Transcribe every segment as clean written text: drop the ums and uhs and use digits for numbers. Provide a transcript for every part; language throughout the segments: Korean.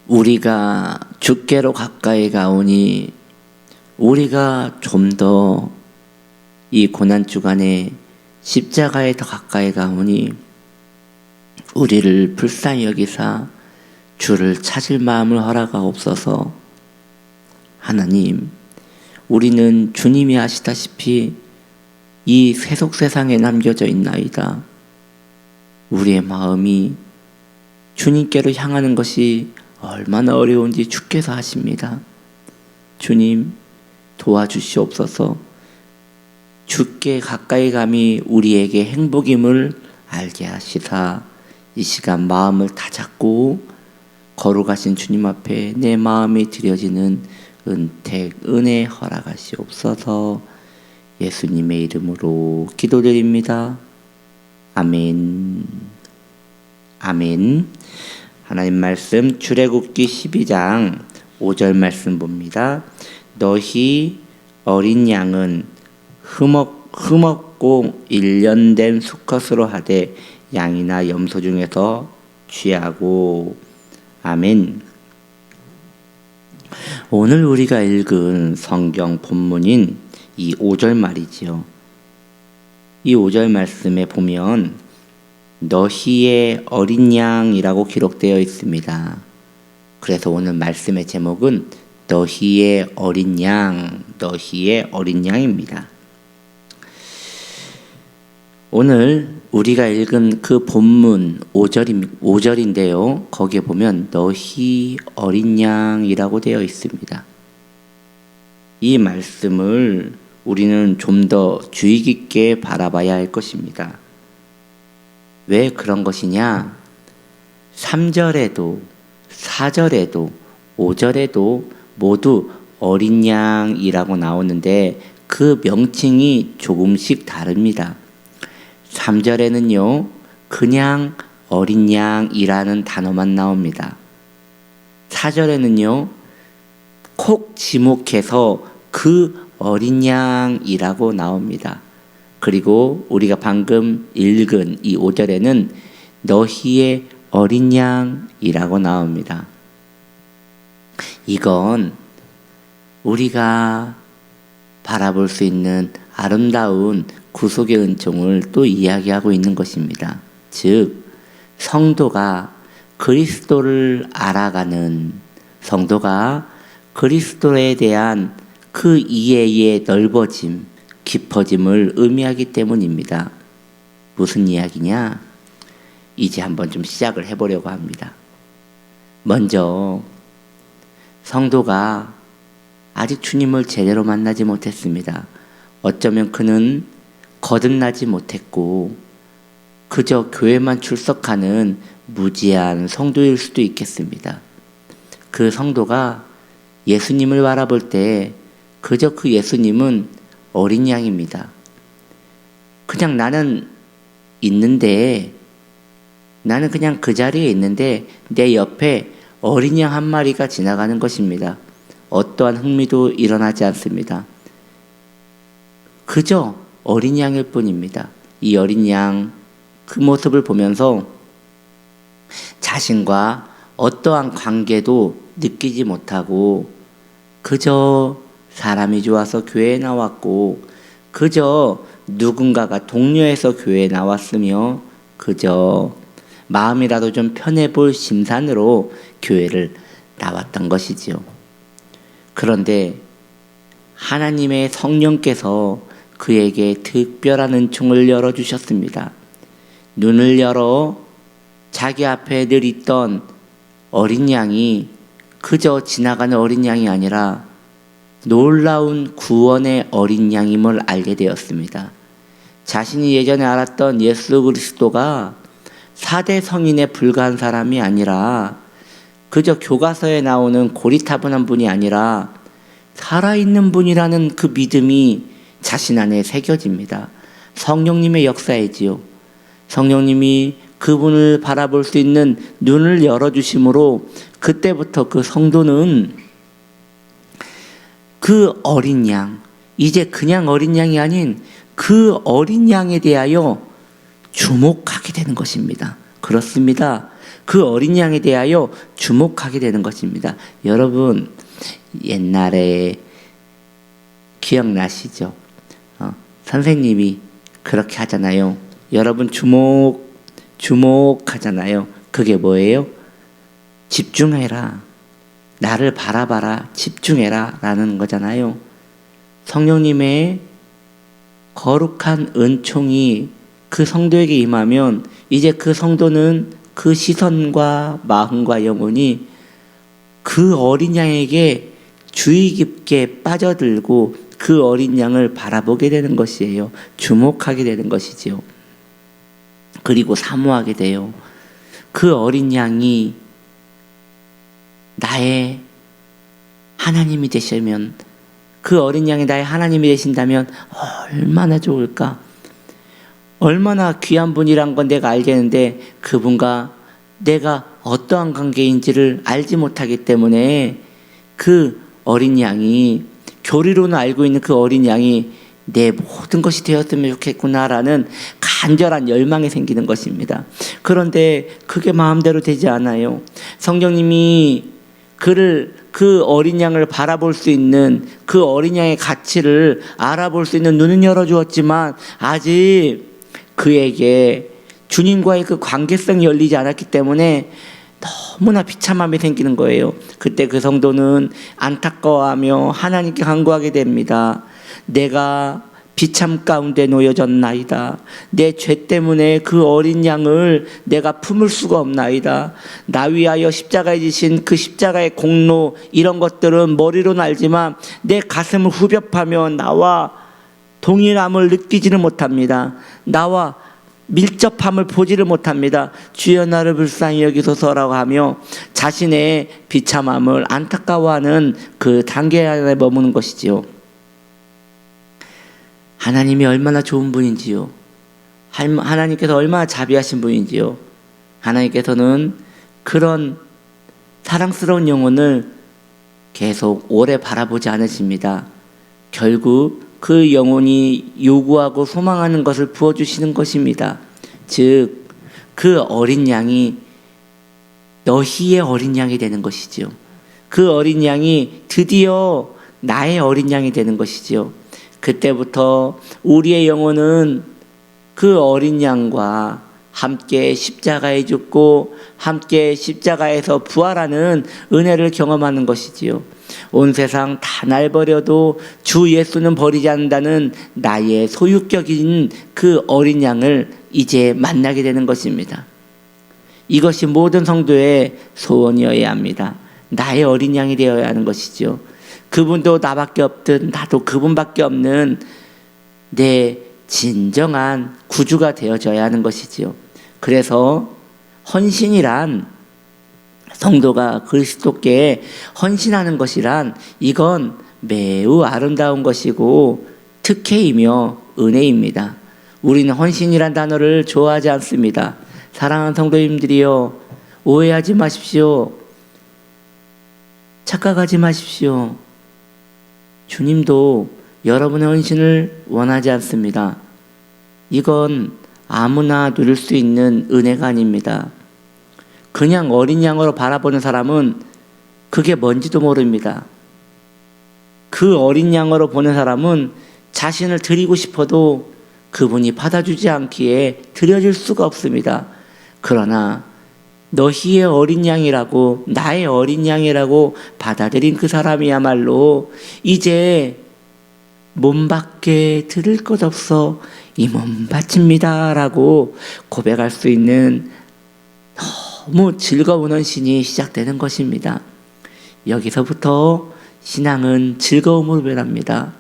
우리가 주께로 가까이 가오니 우리가 좀 더 이 고난주간에 십자가에 더 가까이 가오니 우리를 불쌍히 여기사 주를 찾을 마음을 허락하옵소서. 하나님, 우리는 주님이 아시다시피 이 세속 세상에 남겨져 있나이다. 우리의 마음이 주님께로 향하는 것이 얼마나 어려운지 주께서 아십니다. 주님, 도와주시옵소서. 주께 가까이 감이 우리에게 행복임을 알게 하시사 이 시간 마음을 다잡고 거룩하신 주님 앞에 내 마음이 드려지는 은택, 은혜 허락하시옵소서. 예수님의 이름으로 기도드립니다. 아멘. 아멘. 하나님 말씀 출애굽기 12장 5절 말씀 봅니다. 너희 어린 양은 흠없고 1년 된 수컷으로 하되 양이나 염소 중에서 취하고. 아멘. 오늘 우리가 읽은 성경 본문인 이 5절 말이지요. 이 5절 말씀에 보면 너희의 어린 양이라고 기록되어 있습니다. 그래서 오늘 말씀의 제목은 너희의 어린 양, 너희의 어린 양입니다. 오늘 우리가 읽은 그 본문 5절인데요. 거기에 보면 너희 어린 양이라고 되어 있습니다. 이 말씀을 우리는 좀 더 주의 깊게 바라봐야 할 것입니다. 왜 그런 것이냐? 3절에도 4절에도 5절에도 모두 어린 양이라고 나오는데 그 명칭이 조금씩 다릅니다. 3절에는요, 그냥 어린 양이라는 단어만 나옵니다. 4절에는요, 콕 지목해서 그 어린 양이라고 나옵니다. 그리고 우리가 방금 읽은 이 5절에는 너희의 어린 양이라고 나옵니다. 이건 우리가 바라볼 수 있는 아름다운 구속의 은총을 또 이야기하고 있는 것입니다. 즉, 성도가 그리스도를 알아가는, 성도가 그리스도에 대한 그 이해의 넓어짐, 깊어짐을 의미하기 때문입니다. 무슨 이야기냐? 이제 한번 좀 시작을 해보려고 합니다. 먼저 성도가 아직 주님을 제대로 만나지 못했습니다. 어쩌면 그는 거듭나지 못했고 그저 교회만 출석하는 무지한 성도일 수도 있겠습니다. 그 성도가 예수님을 바라볼 때 그저 그 예수님은 어린 양입니다. 그냥 나는 있는데, 나는 그냥 그 자리에 있는데 내 옆에 어린 양 한 마리가 지나가는 것입니다. 어떠한 흥미도 일어나지 않습니다. 그저 어린 양일 뿐입니다. 이 어린 양, 그 모습을 보면서 자신과 어떠한 관계도 느끼지 못하고 그저 사람이 좋아서 교회에 나왔고 그저 누군가가 독려해서 교회에 나왔으며 그저 마음이라도 좀 편해볼 심산으로 교회를 나왔던 것이지요. 그런데 하나님의 성령께서 그에게 특별한 은총을 열어주셨습니다. 눈을 열어 자기 앞에 늘 있던 어린 양이 그저 지나가는 어린 양이 아니라 놀라운 구원의 어린 양임을 알게 되었습니다. 자신이 예전에 알았던 예수 그리스도가 4대 성인에 불과한 사람이 아니라 그저 교과서에 나오는 고리타분한 분이 아니라 살아있는 분이라는 그 믿음이 자신 안에 새겨집니다. 성령님의 역사이지요. 성령님이 그분을 바라볼 수 있는 눈을 열어주심으로 그때부터 그 성도는 그 어린 양, 이제 그냥 어린 양이 아닌 그 어린 양에 대하여 주목하게 되는 것입니다. 그렇습니다. 그 어린 양에 대하여 주목하게 되는 것입니다. 여러분 옛날에 기억나시죠? 선생님이 그렇게 하잖아요. 여러분 주목하잖아요. 그게 뭐예요? 집중해라. 나를 바라봐라. 집중해라. 라는 거잖아요. 성령님의 거룩한 은총이 그 성도에게 임하면 이제 그 성도는 그 시선과 마음과 영혼이 그 어린 양에게 주의 깊게 빠져들고 그 어린 양을 바라보게 되는 것이에요. 주목하게 되는 것이지요. 그리고 사모하게 돼요. 그 어린 양이 나의 하나님이 되시면, 그 어린 양이 나의 하나님이 되신다면 얼마나 좋을까? 얼마나 귀한 분이란 건 내가 알겠는데 그분과 내가 어떠한 관계인지를 알지 못하기 때문에 그 어린 양이, 교리로는 알고 있는 그 어린 양이 내 모든 것이 되었으면 좋겠구나라는 간절한 열망이 생기는 것입니다. 그런데 그게 마음대로 되지 않아요. 성령님이 그 어린 양을 바라볼 수 있는, 그 어린 양의 가치를 알아볼 수 있는 눈은 열어주었지만 아직 그에게 주님과의 그 관계성이 열리지 않았기 때문에 너무나 비참함이 생기는 거예요. 그때 그 성도는 안타까워하며 하나님께 간구하게 됩니다. 내가 비참 가운데 놓여졌나이다. 내 죄 때문에 그 어린 양을 내가 품을 수가 없나이다. 나 위하여 십자가에 지신 그 십자가의 공로, 이런 것들은 머리로는 알지만 내 가슴을 후벼파며 나와 동일함을 느끼지는 못합니다. 나와 밀접함을 보지를 못합니다. 주여 나를 불쌍히 여기소서라고 하며 자신의 비참함을 안타까워하는 그 단계 안에 머무는 것이지요. 하나님이 얼마나 좋은 분인지요. 하나님께서 얼마나 자비하신 분인지요. 하나님께서는 그런 사랑스러운 영혼을 계속 오래 바라보지 않으십니다. 결국 그 영혼이 요구하고 소망하는 것을 부어주시는 것입니다. 즉, 그 어린 양이 너희의 어린 양이 되는 것이지요. 그 어린 양이 드디어 나의 어린 양이 되는 것이지요. 그때부터 우리의 영혼은 그 어린 양과 함께 십자가에 죽고 함께 십자가에서 부활하는 은혜를 경험하는 것이지요. 온 세상 다 날 버려도 주 예수는 버리지 않는다는 나의 소유격인 그 어린 양을 이제 만나게 되는 것입니다. 이것이 모든 성도의 소원이어야 합니다. 나의 어린 양이 되어야 하는 것이죠. 그분도 나밖에 없든 나도 그분밖에 없는 내 진정한 구주가 되어져야 하는 것이지요. 그래서 헌신이란, 성도가 그리스도께 헌신하는 것이란, 이건 매우 아름다운 것이고 특혜이며 은혜입니다. 우리는 헌신이란 단어를 좋아하지 않습니다. 사랑하는 성도님들이여, 오해하지 마십시오. 착각하지 마십시오. 주님도 여러분의 헌신을 원하지 않습니다. 이건 아무나 누릴 수 있는 은혜가 아닙니다. 그냥 어린 양으로 바라보는 사람은 그게 뭔지도 모릅니다. 그 어린 양으로 보는 사람은 자신을 드리고 싶어도 그분이 받아주지 않기에 드려질 수가 없습니다. 그러나 너희의 어린 양이라고, 나의 어린 양이라고 받아들인 그 사람이야말로 이제 몸밖에 드릴 것 없어 이 몸 바칩니다 라고 고백할 수 있는 너무 즐거운 헌신이 시작되는 것입니다. 여기서부터 신앙은 즐거움으로 변합니다.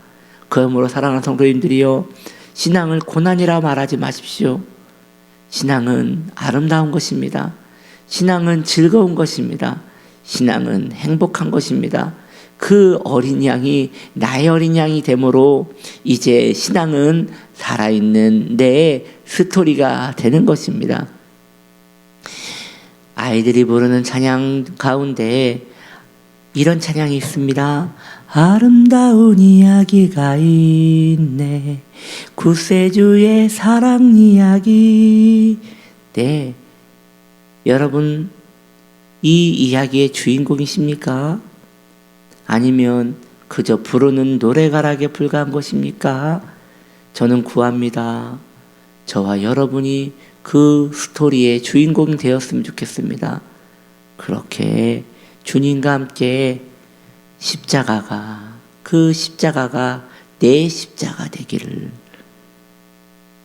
그러므로 사랑하는 성도님들이여, 신앙을 고난이라 말하지 마십시오. 신앙은 아름다운 것입니다. 신앙은 즐거운 것입니다. 신앙은 행복한 것입니다. 그 어린 양이 나의 어린 양이 되므로 이제 신앙은 살아있는 내 스토리가 되는 것입니다. 아이들이 부르는 찬양 가운데 이런 찬양이 있습니다. 아름다운 이야기가 있네, 구세주의 사랑 이야기. 네, 여러분 이 이야기의 주인공이십니까? 아니면 그저 부르는 노래가락에 불과한 것입니까? 저는 구합니다. 저와 여러분이 그 스토리의 주인공이 되었으면 좋겠습니다. 그렇게 주님과 함께 그 십자가가 내 십자가 되기를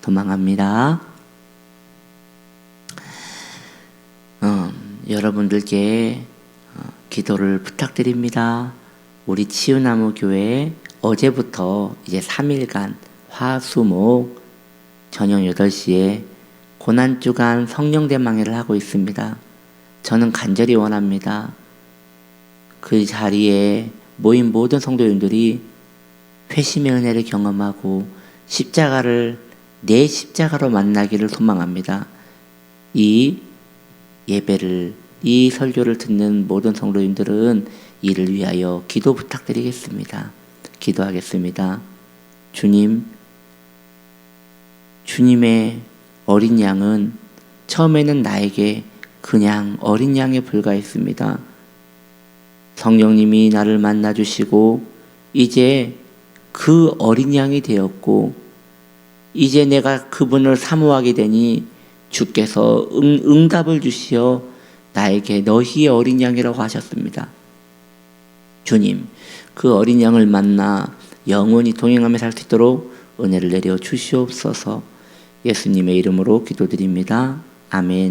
도망합니다. 여러분들께 기도를 부탁드립니다. 우리 치유나무 교회 어제부터 이제 3일간 화수목 저녁 8시에 고난주간 성령대망회를 하고 있습니다. 저는 간절히 원합니다. 그 자리에 모인 모든 성도님들이 회심의 은혜를 경험하고 십자가를 내 십자가로 만나기를 소망합니다. 이 예배를, 이 설교를 듣는 모든 성도님들은 이를 위하여 기도 부탁드리겠습니다. 기도하겠습니다. 주님의 어린 양은 처음에는 나에게 그냥 어린 양에 불과했습니다. 성령님이 나를 만나주시고 이제 그 어린 양이 되었고 이제 내가 그분을 사모하게 되니 주께서 응답을 주시어 나에게 너희의 어린 양이라고 하셨습니다. 주님, 그 어린 양을 만나 영원히 동행하며 살 수 있도록 은혜를 내려 주시옵소서. 예수님의 이름으로 기도드립니다. 아멘.